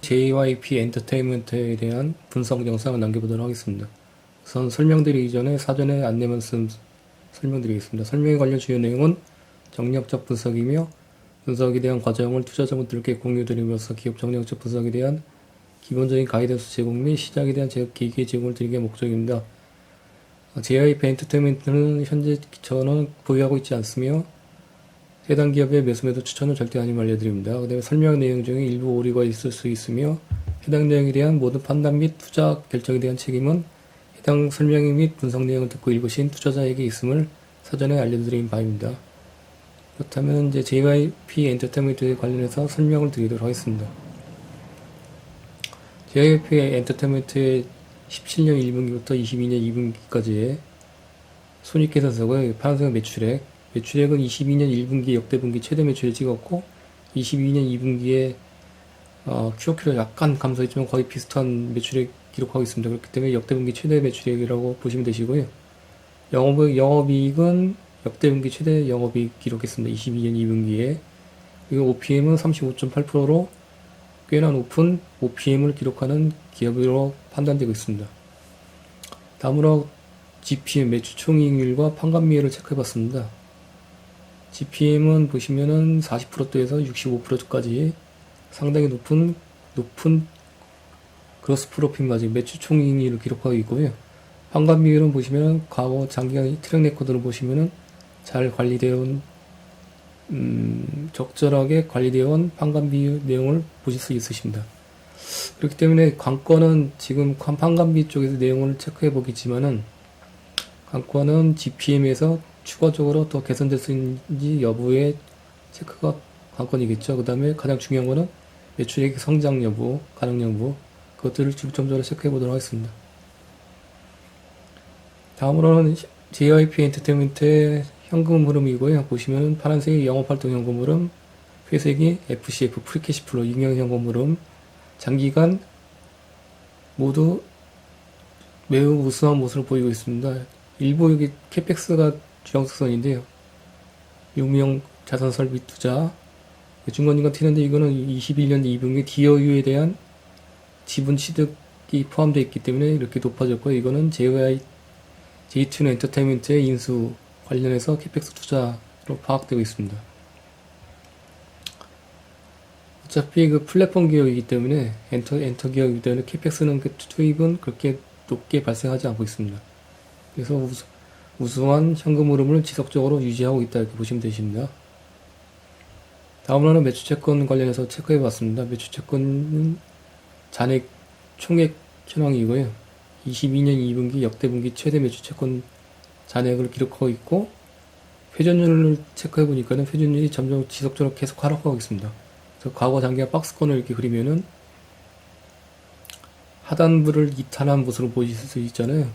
JYP 엔터테인먼트에 대한 분석 영상을 남겨보도록 하겠습니다. 우선 설명드리기 전에 사전에 안내 말씀 설명드리겠습니다. 설명에 관련 주요 내용은 정략적 분석이며 분석에 대한 과정을 투자자분들께 공유드리면서 기업 정략적 분석에 대한 기본적인 가이던스 제공 및 시장에 대한 계기 제공을 드리는 게 목적입니다. JYP 엔터테인먼트는 현재 저는 보유하고 있지 않으며 해당 기업의 매수매도 추천은 절대 아님 알려드립니다. 그 다음에 설명 내용 중에 일부 오류가 있을 수 있으며 해당 내용에 대한 모든 판단 및 투자 결정에 대한 책임은 해당 설명 및 분석 내용을 듣고 읽으신 투자자에게 있음을 사전에 알려드린 바입니다. 그렇다면 이제 JYP 엔터테인먼트에 관련해서 설명을 드리도록 하겠습니다. JYP 엔터테인먼트의 17년 1분기부터 22년 2분기까지의 손익계산서고요. 파란색 매출액은 22년 1분기 역대분기 최대 매출을 찍었고 22년 2분기에 QOQ로 약간 감소했지만 거의 비슷한 매출액 기록하고 있습니다. 그렇기 때문에 역대분기 최대 매출액이라고 보시면 되시고요. 영업이익은 역대분기 최대 영업이익 기록했습니다. 22년 2분기에. 그리고 OPM은 35.8%로 꽤나 높은 OPM을 기록하는 기업으로 판단되고 있습니다. 다음으로 GPM 매출 총이익률과 판관비율을 체크해봤습니다. GPM은 보시면은 40%대에서 65%까지 상당히 높은 그로스 프로핏 마진 매출 총이익률을 기록하고 있고요. 판관비율은 보시면은 과거 장기간 트랙 레코드를 보시면은 잘 관리되어 온 적절하게 관리되어 온 판관비 내용을 보실 수 있으십니다. 그렇기 때문에 관건은 지금 판관비 쪽에서 내용을 체크해 보겠지만은 관건은 GPM에서 추가적으로 더 개선될 수 있는지 여부의 체크가 관건이겠죠. 그 다음에 가장 중요한 거는 매출액 성장 여부, 가능 여부, 그것들을 중점적으로 체크해 보도록 하겠습니다. 다음으로는 JYP 엔터테인먼트의 현금 흐름이고요. 보시면은 파란색이 영업활동 현금 흐름, 회색이 FCF, 프리캐시플로,营业현금 흐름, 장기간 모두 매우 우수한 모습을 보이고 있습니다. 일부 여기 캐펙스가 주황색선인데요. 유명 자산 설비 투자, 중간중간 튀는데 이거는 21년 2분기 DOU에 대한 지분 취득이 포함되어 있기 때문에 이렇게 높아졌고요. 이거는 J2 엔터테인먼트의 인수 관련해서 캐펙스 투자로 파악되고 있습니다. 어차피 그 플랫폼 기업이기 때문에 엔터 기업이기 때문에 캐펙스는 그 투입은 그렇게 높게 발생하지 않고 있습니다. 그래서 우수한 현금 흐름을 지속적으로 유지하고 있다 이렇게 보시면 되십니다. 다음으로는 매출채권 관련해서 체크해 봤습니다. 매출채권은 잔액 총액 현황이고요. 22년 2분기 역대분기 최대 매출채권 잔액을 기록하고 있고 회전율을 체크해 보니까는 회전율이 점점 지속적으로 계속 하락하고 있습니다. 그래서 과거 장기간 박스권을 이렇게 그리면은 하단부를 이탈한 모습을 보실 수 있잖아요.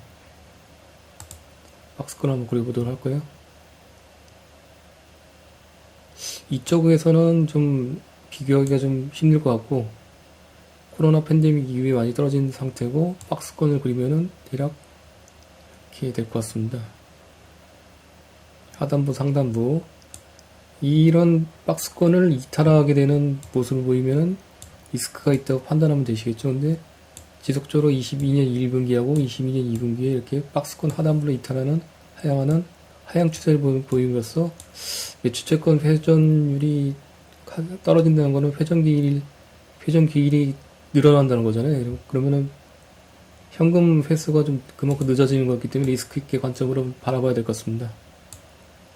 박스권 한번 그려보도록 할 거예요. 이쪽에서는 좀 비교하기가 좀 힘들 것 같고 코로나 팬데믹 이후에 많이 떨어진 상태고 박스권을 그리면은 대략 이렇게 될 것 같습니다. 하단부 상단부 이런 박스권을 이탈하게 되는 모습을 보이면은 리스크가 있다고 판단하면 되시겠죠. 근데 지속적으로 22년 1분기하고 22년 2분기에 이렇게 박스권 하단부를 이탈하는 하향 추세를 보임으로써 매출채권 회전율이 떨어진다는 것은 회전 기일이 늘어난다는 거잖아요. 그러면은 현금 회수가 좀 그만큼 늦어지는 거기 때문에 리스크 있게 관점으로 바라봐야 될 것 같습니다.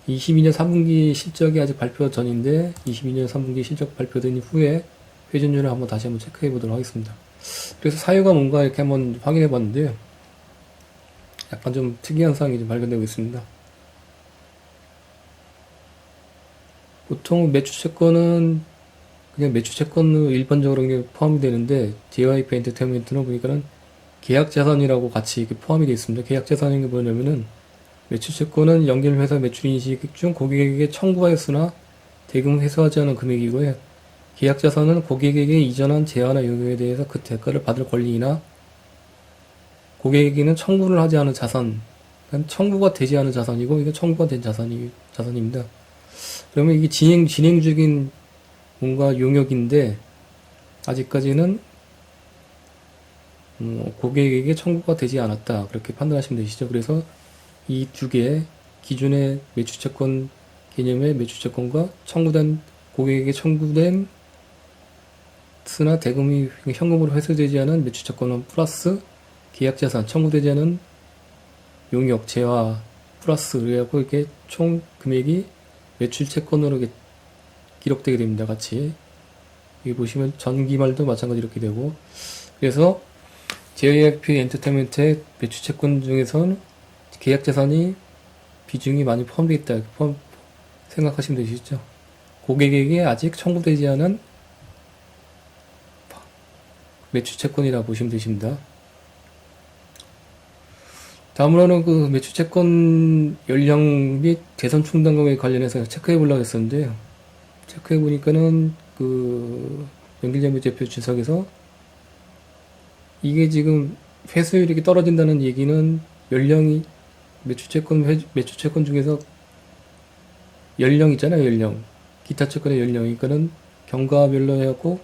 22년 3분기 실적이 아직 발표 전인데 22년 3분기 실적 발표된 후에 회전율을 다시 한번 체크해 보도록 하겠습니다. 그래서 사유가 뭔가 이렇게 한번 확인해 봤는데요. 약간 좀 특이한 사항이 좀 발견되고 있습니다. 보통 매출채권은 그냥 매출채권으로 일반적으로 포함이 되는데 JYP 엔터테인먼트는 보니까는 계약자산이라고 같이 이렇게 포함이 되어 있습니다. 계약자산인 게 뭐냐면은 매출채권은 연결회사 매출인식 중 고객에게 청구하였으나 대금 회수하지 않은 금액이고요. 계약자산은 고객에게 이전한 제한화 요구에 대해서 그 대가를 받을 권리이나 고객에게는 청구를 하지 않은 자산, 청구가 되지 않은 자산이고 이게 청구가 된 자산입니다. 그러면 이게 진행 중인 뭔가 용역인데 아직까지는 고객에게 청구가 되지 않았다. 그렇게 판단하시면 되시죠. 그래서 이 두 개의 기존의 매수채권 개념의 매수채권과 고객에게 청구된 스나 대금이 현금으로 회수되지 않은 매수채권은 플러스 계약자산 청구되지 않은 용역 재화 플러스 그래갖고 이렇게 총 금액이 매출채권으로 이렇게 기록되게 됩니다. 같이 여기 보시면 전기말도 마찬가지로 이렇게 되고, 그래서 JYP 엔터테인먼트의 매출채권 중에서는 계약자산이 비중이 많이 포함되어 있다 생각하시면 되시죠. 고객에게 아직 청구되지 않은 매출채권이라 보시면 되십니다. 다음으로는 그 매출채권 연령 및 대선 충당금액 관련해서 체크해 보려고 했었는데요. 체크해 보니까는 그 연길재무 대표 주석에서 이게 지금 회수율이 이렇게 떨어진다는 얘기는 연령이 매출채권 중에서 연령 있잖아요. 연령 기타 채권의 연령이니까는 경과별로 해갖고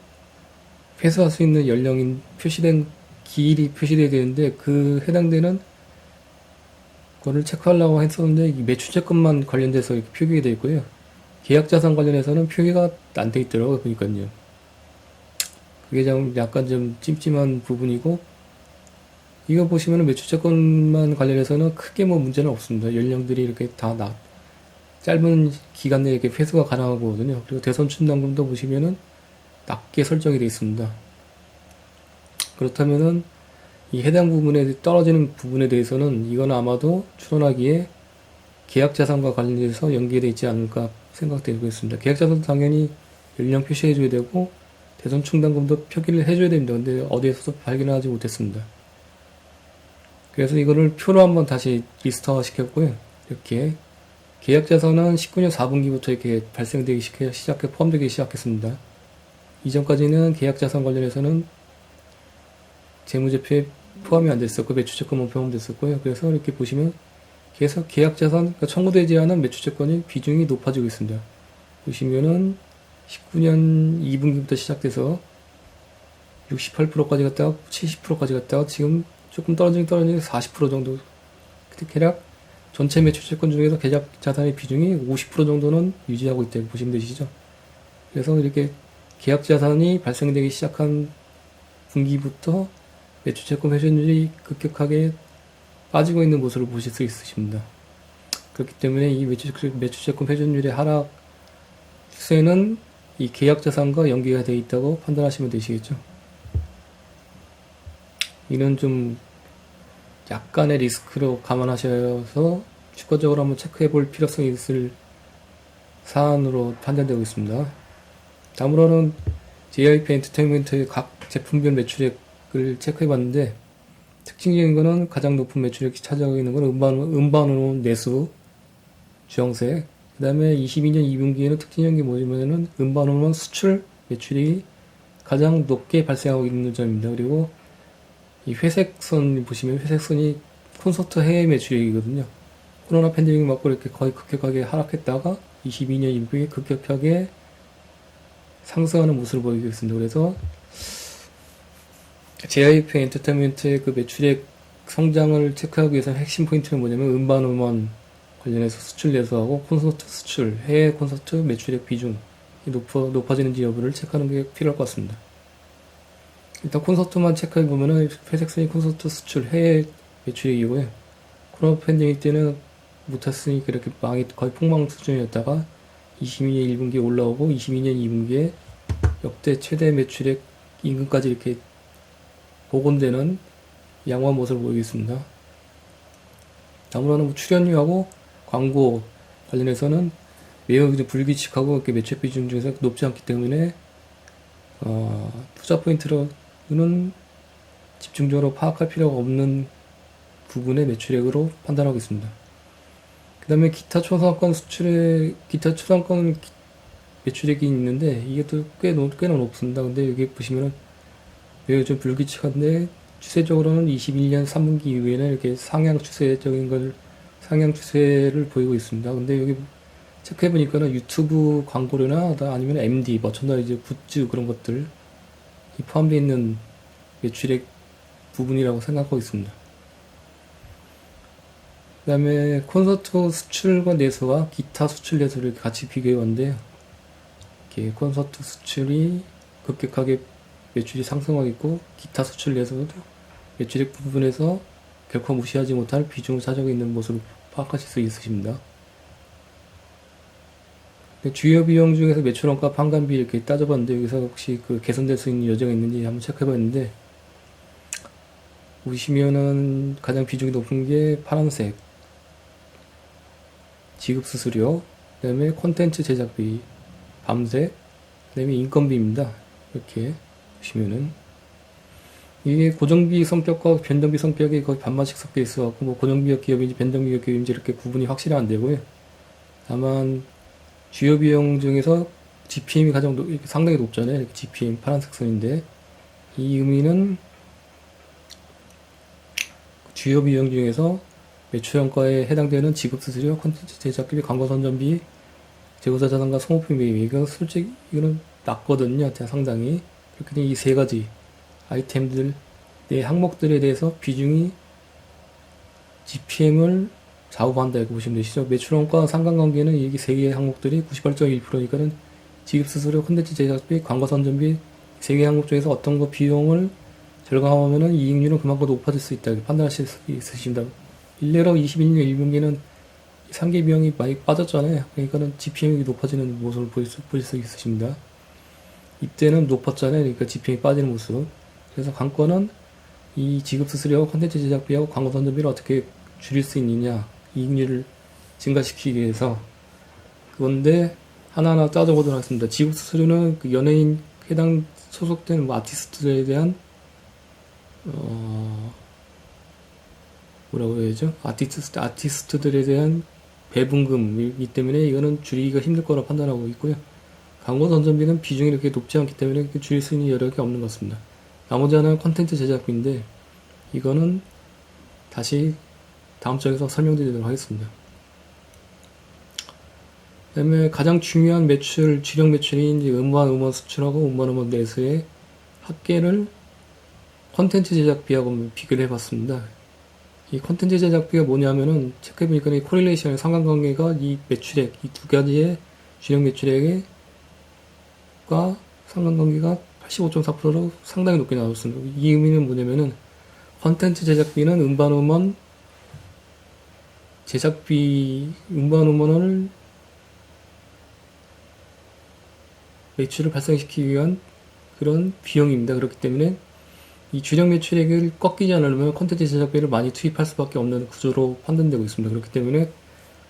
회수할 수 있는 연령인 표시된 기일이 표시되어야 되는데 그 해당되는 그거를 체크하려고 했었는데 이 매출채권만 관련돼서 이렇게 표기가 되어 있고요. 계약자산 관련해서는 표기가 안 돼 있더라고요. 보니까요. 그게 좀 약간 좀 찜찜한 부분이고, 이거 보시면은 매출채권만 관련해서는 크게 뭐 문제는 없습니다. 연령들이 이렇게 다 짧은 기간 내에 이렇게 회수가 가능하거든요. 그리고 대선 충당금도 보시면은 낮게 설정이 되어 있습니다. 그렇다면은 이 해당 부분에 떨어지는 부분에 대해서는 이건 아마도 추론하기에 계약자산과 관련돼서 연계되어 있지 않을까 생각되고 있습니다. 계약자산 당연히 연령 표시해줘야 되고 대선 충당금도 표기를 해줘야 됩니다. 근데 어디에서도 발견하지 못했습니다. 그래서 이거를 표로 한번 다시 리스트화 시켰고요. 이렇게 계약자산은 19년 4분기부터 이렇게 발생되기 포함되기 시작했습니다. 이전까지는 계약자산 관련해서는 재무제표에 포함이 안 됐었고 매출채권만 포함됐었고요. 그래서 이렇게 보시면 계속 계약자산, 그러니까 청구되지 않은 매출채권의 비중이 높아지고 있습니다. 보시면은 19년 2분기부터 시작돼서 68%까지 갔다가 70%까지 갔다가 지금 조금 떨어지긴 40% 정도. 대략 전체 매출채권 중에서 계약자산의 비중이 50% 정도는 유지하고 있다고 보시면 되시죠. 그래서 이렇게 계약자산이 발생되기 시작한 분기부터 매출채권 회전율이 급격하게 빠지고 있는 모습을 보실 수 있으십니다. 그렇기 때문에 이 매출채권 회전율의 하락 추세는 이 계약자산과 연계가 되어 있다고 판단하시면 되시겠죠. 이는 좀 약간의 리스크로 감안하셔서 추가적으로 한번 체크해 볼 필요성이 있을 사안으로 판단되고 있습니다. 다음으로는 JYP 엔터테인먼트의 각 제품별 매출액을 체크해 봤는데, 특징적인 거는 가장 높은 매출액이 차지하고 있는 건 음반으로 내수 주황색. 그 다음에 22년 2분기에는 특징적인 게 뭐냐면은 음반으로만 수출 매출이 가장 높게 발생하고 있는 점입니다. 그리고 이 회색선 보시면 회색선이 콘서트 해외 매출액이거든요. 코로나 팬데믹 맞고 이렇게 거의 급격하게 하락했다가 22년 2분기에 급격하게 상승하는 모습을 보이고 있습니다. 그래서 JYP 엔터테인먼트의 그 매출액 성장을 체크하기 위해서 핵심 포인트는 뭐냐면 음반 관련해서 수출 내수하고 콘서트 수출, 해외 콘서트 매출액 비중이 높아지는지 여부를 체크하는 게 필요할 것 같습니다. 일단 콘서트만 체크해 보면은 회색선이 콘서트 수출 해외 매출액이고요. 코로나 팬데믹 때는 못했으니까 이렇게 거의 폭망 수준이었다가 22년 1분기에 올라오고 22년 2분기에 역대 최대 매출액 임금까지 이렇게 복원되는 양호한 모습을 보이겠습니다. 다음으로는 출연료하고 광고 관련해서는 매우 불규칙하고 이렇게 매출 비중 중에서 높지 않기 때문에 투자 포인트로는 집중적으로 파악할 필요가 없는 부분의 매출액으로 판단하고 있습니다. 그 다음에 기타 초상권 매출액이 있는데 이게 또 꽤나 높습니다. 근데 여기 보시면은 매우 좀 불규칙한데 추세적으로는 21년 3분기 이후에는 이렇게 상향 추세를 보이고 있습니다. 근데 여기 체크해보니까는 유튜브 광고료나 아니면 MD, 머천다이즈 굿즈 그런 것들 이 포함되어 있는 매출액 부분이라고 생각하고 있습니다. 그 다음에 콘서트 수출과 내수와 기타 수출 내수를 같이 비교해 봤는데요. 이렇게 콘서트 수출이 급격하게 매출이 상승하고 있고, 기타 수출 내수도 매출액 부분에서 결코 무시하지 못할 비중을 차지하고 있는 모습을 파악하실 수 있으십니다. 주요 비용 중에서 매출원가 판관비 이렇게 따져봤는데, 여기서 혹시 그 개선될 수 있는 여지가 있는지 한번 체크해봤는데, 보시면은 가장 비중이 높은 게 파란색 지급수수료, 그 다음에 콘텐츠 제작비 밤색, 그 다음에 인건비입니다. 이렇게 보시면은 이게 고정비 성격과 변동비 성격이 거의 반반씩 섞여 있어갖고, 뭐 고정비역 기업인지 변동비역 기업인지 이렇게 구분이 확실히 안 되고요. 다만 주요 비용 중에서 GPM이 가장 상당히 높잖아요. 이렇게 GPM 파란색 선인데, 이 의미는 주요 비용 중에서 매출원가에 해당되는 지급수수료, 콘텐츠 제작비, 광고 선전비, 재고사 자산과 소모품비, 이거 솔직히 이거는 낮거든요. 상당히. 그렇게 이 세 가지 아이템들, 네 항목들에 대해서 비중이 GPM을 좌우한다 이렇게 보시면 되시죠. 매출원가 상관관계는 이 세 개의 항목들이 98.1%니까는 지급수수료, 콘텐츠 제작비, 광고 선전비 세 개의 항목 중에서 어떤 거 비용을 절감하면은 이익률은 그만큼 높아질 수 있다 이렇게 판단하실 수 있으십니다. 일례로 21년 1분기는 상계 비용이 많이 빠졌잖아요. 그러니까는 GPM이 높아지는 모습을 보실 수 있으십니다. 이때는 높았잖아요. 그러니까 GPM이 빠지는 모습. 그래서 관건은 이 지급수수료와 콘텐츠 제작비하고 광고 선전비를 어떻게 줄일 수 있느냐, 이익률을 증가시키기 위해서. 그건데 하나하나 따져보도록 하겠습니다. 지급수수료는 그 연예인 해당 소속된 뭐 아티스트들에 대한 뭐라고 해야죠? 아티스트들에 대한 배분금이기 때문에 이거는 줄이기가 힘들 거라 판단하고 있고요. 광고 선전비는 비중이 이렇게 높지 않기 때문에 줄일 수 있는 여력이 없는 것 같습니다. 나머지 하나는 콘텐츠 제작비인데, 이거는 다시 다음 장에서 설명드리도록 하겠습니다. 그 다음에 가장 중요한 매출, 주력 매출인 음반 수출하고 음반 내수의 합계를 콘텐츠 제작비하고 비교를 해봤습니다. 이 콘텐츠 제작비가 뭐냐면은 체크해보니까 이 코릴레이션의 상관관계가 이 매출액, 이 두 가지의 주력 매출액과 상관관계가 85.4%로 상당히 높게 나왔습니다. 이 의미는 뭐냐면은 콘텐츠 제작비는 음반 제작비, 음반을 매출을 발생시키기 위한 그런 비용입니다. 그렇기 때문에 이 주력 매출액을 꺾이지 않으려면 콘텐츠 제작비를 많이 투입할 수밖에 없는 구조로 판단되고 있습니다. 그렇기 때문에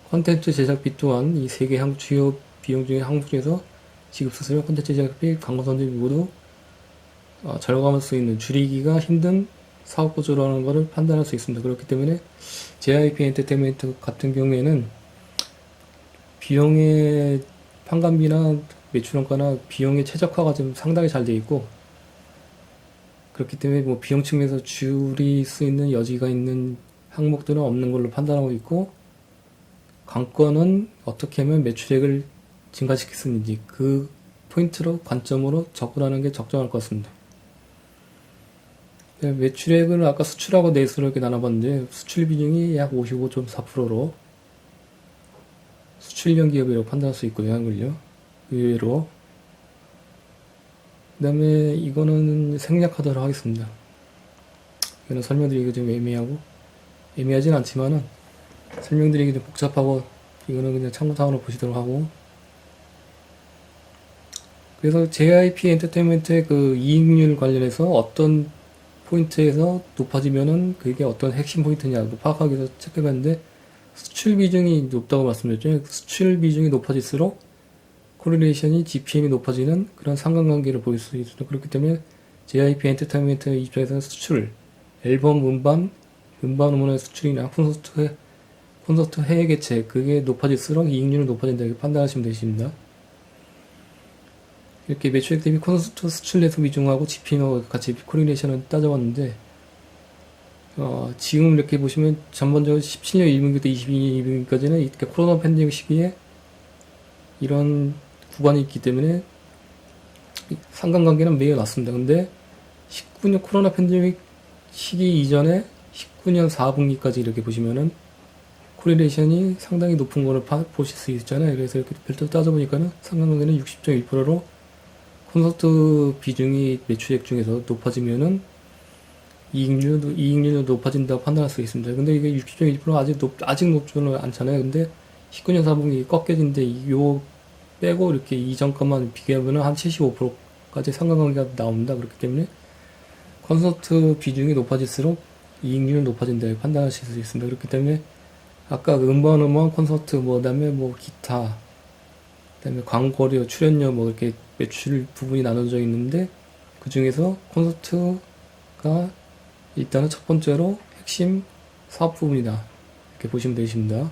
콘텐츠 제작비 또한 이 세 개 주요 비용 중에 항목 중에서 지급수수료, 콘텐츠 제작비, 광고 선전비 모두 절감할 수 있는, 줄이기가 힘든 사업 구조라는 것을 판단할 수 있습니다. 그렇기 때문에 JYP 엔터테인먼트 같은 경우에는 비용의 판관비나 매출원가나 비용의 최적화가 좀 상당히 잘 되어 있고, 그렇기 때문에 뭐 비용 측면에서 줄일 수 있는 여지가 있는 항목들은 없는 걸로 판단하고 있고, 관건은 어떻게 하면 매출액을 증가시킬 수 있는지 그 포인트로 관점으로 접근하는 게 적정할 것 같습니다. 매출액을 아까 수출하고 내수를 이렇게 나눠봤는데, 수출 비중이 약 55.4%로 수출형 기업이라고 판단할 수 있고요. 한글요. 의외로. 그 다음에 이거는 생략하도록 하겠습니다. 이거는 설명드리기 좀 애매하진 않지만은 설명드리기 좀 복잡하고, 이거는 그냥 참고사항으로 보시도록 하고. 그래서 JYP 엔터테인먼트의 그 이익률 관련해서 어떤 포인트에서 높아지면은 그게 어떤 핵심 포인트냐고 파악하기 위해서 체크해봤는데, 수출 비중이 높다고 말씀드렸죠. 수출 비중이 높아질수록 코릴레이션이 GPM이 높아지는 그런 상관관계를 보일 수 있습니다. 그렇기 때문에 JYP 엔터테인먼트 입장에서는 수출, 앨범 음반의 수출이나 콘서트 해외 개최, 그게 높아질수록 이익률은 높아진다 이렇게 판단하시면 되십니다. 이렇게 매출액 대비 콘서트 수출 내수 비중하고 GPM하고 같이 코릴레이션을 따져봤는데, 지금 이렇게 보시면 전반적으로 17년 1분기부터 22년 2분기까지는 이렇게 코로나 팬데믹 시기에 이런 구간이 있기 때문에 상관관계는 매우 낮습니다. 근데 19년 코로나 팬데믹 시기 이전에 19년 4분기까지 이렇게 보시면은 코릴레이션이 상당히 높은 거를 보실 수 있잖아요. 그래서 이렇게 별도 따져보니까는 상관관계는 60.1%로 콘서트 비중이 매출액 중에서 높아지면은 이익률도 높아진다고 판단할 수 있습니다. 근데 이게 60.1% 아직 높지는 않잖아요. 근데 19년 4분기 꺾여진데 요 빼고 이렇게 이전 것만 비교하면은 한 75%까지 상관관계가 나옵니다. 그렇기 때문에 콘서트 비중이 높아질수록 이익률은 높아진다 판단하실 수 있습니다. 그렇기 때문에 아까 음반 콘서트 그다음에 기타 그다음에 광고료 출연료 이렇게 매출 부분이 나눠져 있는데 그 중에서 콘서트가 일단은 첫 번째로 핵심 사업 부분이다 이렇게 보시면 되십니다.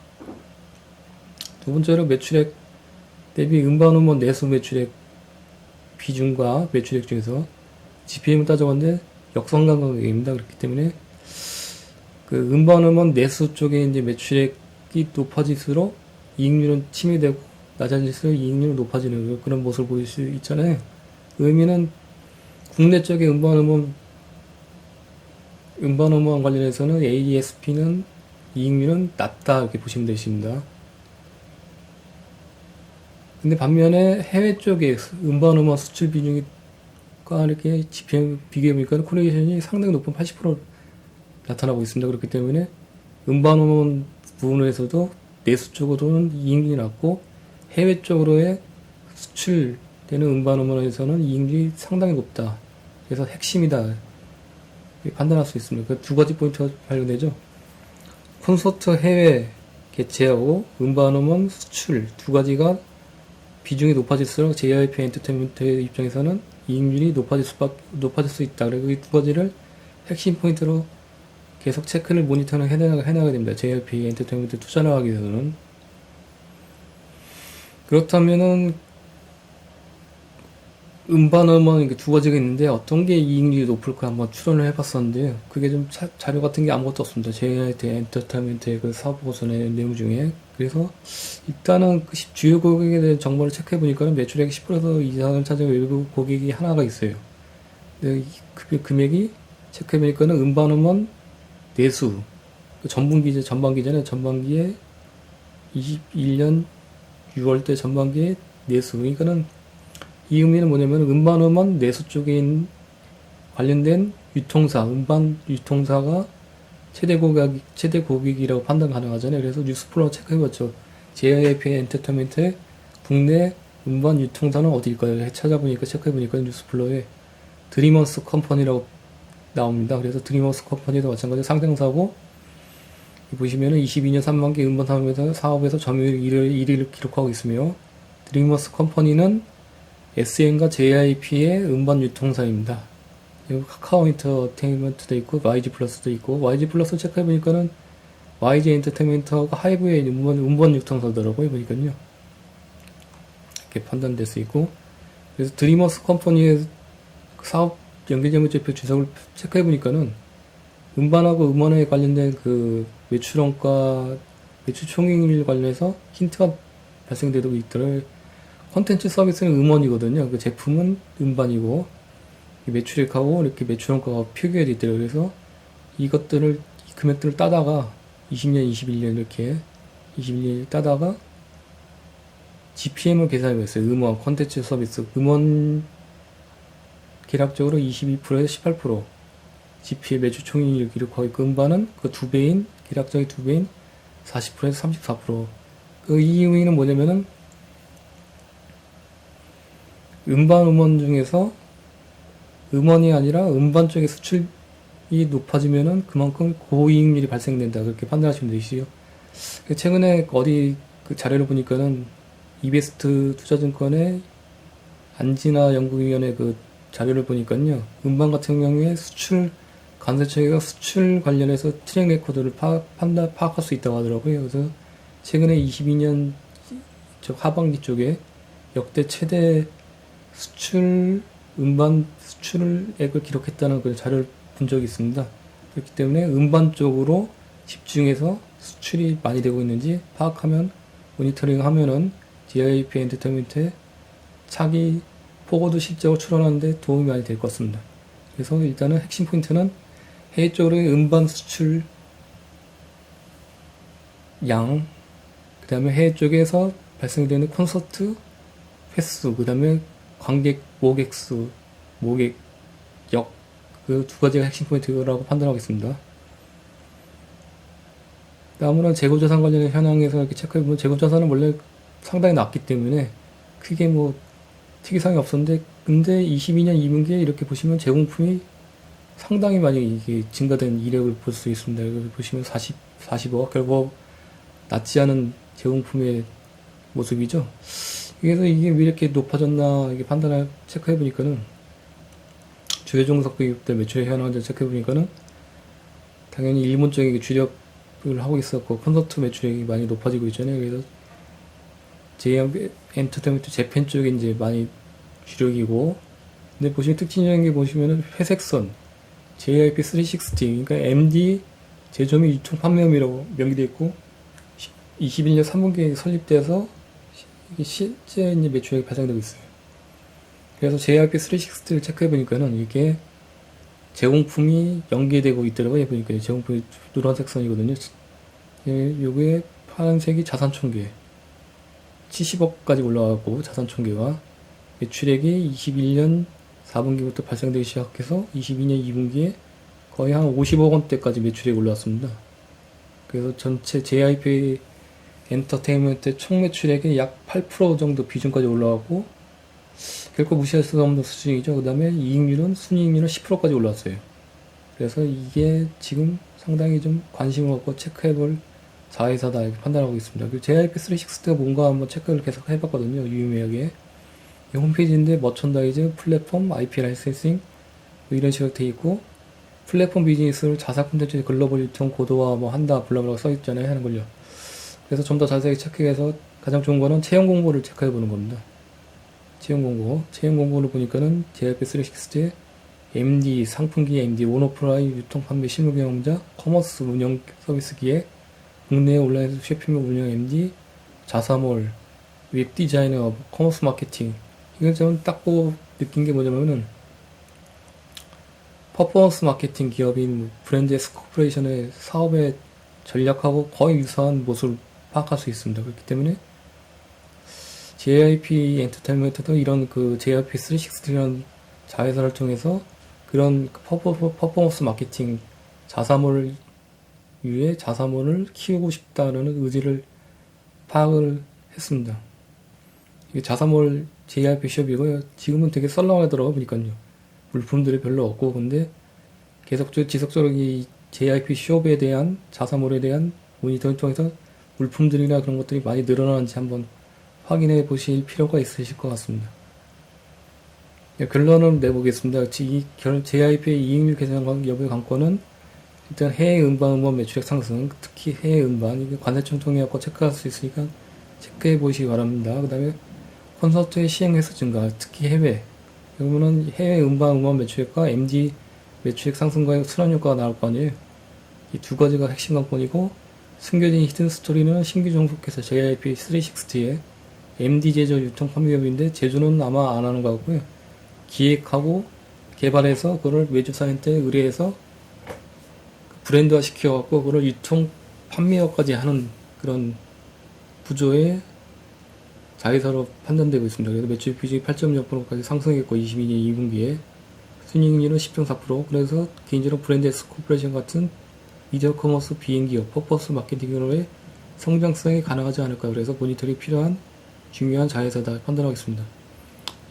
두 번째로 매출액 대비 음반 내수 매출액 비중과 매출액 중에서 GPM을 따져봤는데 역성관계입니다. 그렇기 때문에 그 음반 내수 쪽에 이제 매출액이 높아질수록 이익률은 침해되고 낮아질수록 이익률은 높아지는 그런 모습을 보일 수 있잖아요. 의미는 국내 쪽의 음반 관련해서는 ASP는 이익률은 낮다 이렇게 보시면 되십니다. 근데 반면에 해외 쪽에 음반 수출 비중이 이렇게 GPM 비교해보니까 코릴레이션이 상당히 높은 80% 나타나고 있습니다. 그렇기 때문에 음반 부분에서도 내수 쪽으로는 이익률이 낮고 해외 쪽으로의 수출되는 음반에서는 이익률이 상당히 높다. 그래서 핵심이다. 판단할 수 있습니다. 그 두 가지 포인트가 발견되죠. 콘서트 해외 개최하고 음반 수출 두 가지가 비중이 높아질수록 JYP 엔터테인먼트의 입장에서는 이익률이 높아질 수 있다. 그리고 이 두 가지를 핵심 포인트로 계속 체크를 모니터링 해나가야 됩니다. JYP 엔터테인먼트 투자를 하기 위해서는. 그렇다면은 음반 두 가지가 있는데 어떤 게 이익률이 높을까 한번 추론을 해봤었는데요. 그게 좀 자료 같은 게 아무것도 없습니다. JYP 엔터테인먼트의 그 사업보고서의 내용 중에. 그래서 일단은 그 주요 고객에 대한 정보를 체크해보니까 매출액 10% 이상을 차지하는 외부 고객이 하나가 있어요. 근데 그 금액이 체크해보니까 음반 내수 전반기에 21년 6월 때 전반기에 내수. 그러니까는 이 의미는 뭐냐면 음반 내수 쪽에 관련된 음반 유통사가 최대 고객이라고 판단 가능하잖아요. 그래서 뉴스플로어 체크해봤죠. JYP 엔터테인먼트의 국내 음반 유통사는 어디일까요? 찾아보니까 체크해보니까 뉴스플로어에 드리머스 컴퍼니라고 나옵니다. 그래서 드리머스 컴퍼니도 마찬가지로 상장사고 보시면은 22년 3만기 음반 사업에서 점유율 1위를 기록하고 있으며 드리머스 컴퍼니는 SN과 JYP의 음반 유통사입니다. 그리고 카카오 엔터테인먼트도 있고 YG 플러스도 있고 YG 플러스 체크해보니까는 YG 엔터테인먼트하고 하이브의 음반 유통사더라고요. 보니까요. 이렇게 판단될 수 있고 그래서 드리머스 컴퍼니의 사업 연계재무제표 주석을 체크해보니까는 음반하고 음원에 관련된 그 매출원가, 매출 총익률 관련해서 힌트가 발생되고 있더라고요. 콘텐츠 서비스는 음원이거든요. 그 제품은 음반이고 매출액하고 이렇게 매출원가가 표기가 되어 있더라고요. 그래서 이 금액들을 따다가 20년, 21년 이렇게 21년 따다가 GPM을 계산해봤어요. 음원, 콘텐츠 서비스, 음원 계략적으로 22%에서 18% GPM 매출 총익률을 기록하고 있고 음반은 그 계략적인 두 배인 40%에서 34%. 이 의미는 뭐냐면은 음원 중에서 음원이 아니라 음반 쪽의 수출이 높아지면은 그만큼 고이익률이 발생된다. 그렇게 판단하시면 되시죠. 최근에 어디 그 자료를 보니까는 이베스트 투자증권의 안진아 연구위원회 그 자료를 보니까요. 음반 같은 경우에 관세청에서 수출 관련해서 트랙 레코드를 파악할 수 있다고 하더라고요. 그래서 최근에 22년 하반기 쪽에 역대 최대 음반 수출액을 기록했다는 그 자료를 본 적이 있습니다. 그렇기 때문에 음반 쪽으로 집중해서 수출이 많이 되고 있는지 모니터링 하면은 JYP 엔터테인먼트의 차기 포고도 실적을 출원하는데 도움이 많이 될 것 같습니다. 그래서 일단은 핵심 포인트는 해외 쪽으로의 음반 수출 양, 그 다음에 해외 쪽에서 발생되는 콘서트 횟수, 그 다음에 관객 모객 수, 모객 역, 그 두 가지가 핵심 포인트라고 판단하겠습니다. 다음으로는 재고자산 관련된 현황에서 이렇게 체크해보면 재고자산은 원래 상당히 낮기 때문에 크게 뭐 특이사항이 없었는데, 근데 22년 2분기에 이렇게 보시면 제공품이 상당히 많이 이게 증가된 이력을 볼 수 있습니다. 여기 보시면 40억, 결국 낮지 않은 제공품의 모습이죠. 그래서 이게 왜 이렇게 높아졌나 이게 판단을 체크해 보니까는 주요 종속도 기업들 매출의 현황을 체크해 보니까는 당연히 일본 쪽에 주력을 하고 있었고 콘서트 매출액이 많이 높아지고 있잖아요. 그래서 JYP 엔터테인먼트 재팬 쪽에 이제 많이 주력이고, 근데 보시면 특징적인 게 보시면은 회색선 JYP 360, 그러니까 MD 제조미 유통 판매업이라고 명기되어 있고 21년 3분기에 설립돼서 이게 실제 이제 매출액이 발생되고 있어요. 그래서 JYP 360를 체크해 보니까는 이게 제공품이 연계되고 있더라고요. 보니까 제공품이 노란색 선이거든요. 요게 파란색이 자산총계 70억까지 올라가고, 자산총계가 매출액이 21년 4분기부터 발생되기 시작해서 22년 2분기에 거의 한 50억 원대까지 매출액이 올라왔습니다. 그래서 전체 JYP 엔터테인먼트 총 매출액의 약 8% 정도 비중까지 올라가고, 결코 무시할 수가 없는 수준이죠. 그 다음에 이익률은, 순이익률은 10%까지 올라왔어요. 그래서 이게 지금 상당히 좀 관심을 갖고 체크해볼 자회사다 이렇게 판단하고 있습니다. 그리고 JYP 360가 뭔가 한번 체크를 계속 해봤거든요. 유의미하게. 이 홈페이지인데 머천다이즈, 플랫폼, IP 라이센싱 뭐 이런 식으로 돼 있고, 플랫폼 비즈니스를 자사 콘텐츠 글로벌 유통 고도화 뭐 한다 블라블라 써있잖아요. 하는 걸요. 그래서 좀 더 자세하게 체크해서 가장 좋은 거는 채용 공고를 체크해 보는 겁니다. 채용 공고를 보니까는 JYP 360의 MD 상품기 MD 온오프라인 유통 판매 실무 경험자 커머스 운영 서비스 기획 국내 온라인 쇼핑몰 운영 MD 자사몰 웹 디자이너 커머스 마케팅. 이건 저는 딱 보고 느낀 게 뭐냐면은 퍼포먼스 마케팅 기업인 브랜드 S 코퍼레이션의 사업의 전략하고 거의 유사한 모습을 파악할 수 있습니다. 그렇기 때문에 JYP 엔터테인먼트도 이런 그 JYP 360이라는 자회사를 통해서 그런 퍼포먼스 마케팅 자사몰 위에 자사몰을 키우고 싶다는 의지를 파악을 했습니다. 이게 자사몰 JYP 숍이고요. 지금은 되게 썰렁하더라고 보니까요. 물품들이 별로 없고, 근데 지속적으로 이 JYP 숍에 대한 자사몰에 대한 모니터링 통해서 물품들이나 그런 것들이 많이 늘어나는지 한번 확인해 보실 필요가 있으실 것 같습니다. 결론을 내보겠습니다. JYP의 이익률 개선 여부의 관건은 일단 해외 음반 매출액 상승, 특히 해외 음반 관세청 통해 갖고 체크할 수 있으니까 체크해 보시기 바랍니다. 그 다음에 콘서트의 시행 횟수 증가, 특히 해외. 그러면은 해외 음반 매출액과 MD 매출액 상승과의 순환 효과가 나올 거 아니에요. 이 두 가지가 핵심 관건이고, 숨겨진 히든 스토리는 신규 종속회사 JYP 360의 MD 제조 유통 판매업인데 제조는 아마 안 하는 것 같고요. 기획하고 개발해서 그걸 외주사한테 의뢰해서 브랜드화 시켜갖고 그걸 유통 판매업까지 하는 그런 구조의 자회사로 판단되고 있습니다. 그래서 매출 비중이 8.6%까지 상승했고 22년 2분기에 순이익률은 10.4%. 그래서 개인적으로 브랜드 S 코퍼레이션 같은 미디어 커머스 비행기업 퍼포먼스 마케팅으로의 성장성이 가능하지 않을까. 그래서 모니터링이 필요한 중요한 자회사다 판단하겠습니다.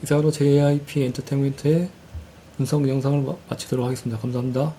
이상으로 JYP 엔터테인먼트의 분석 영상을 마치도록 하겠습니다. 감사합니다.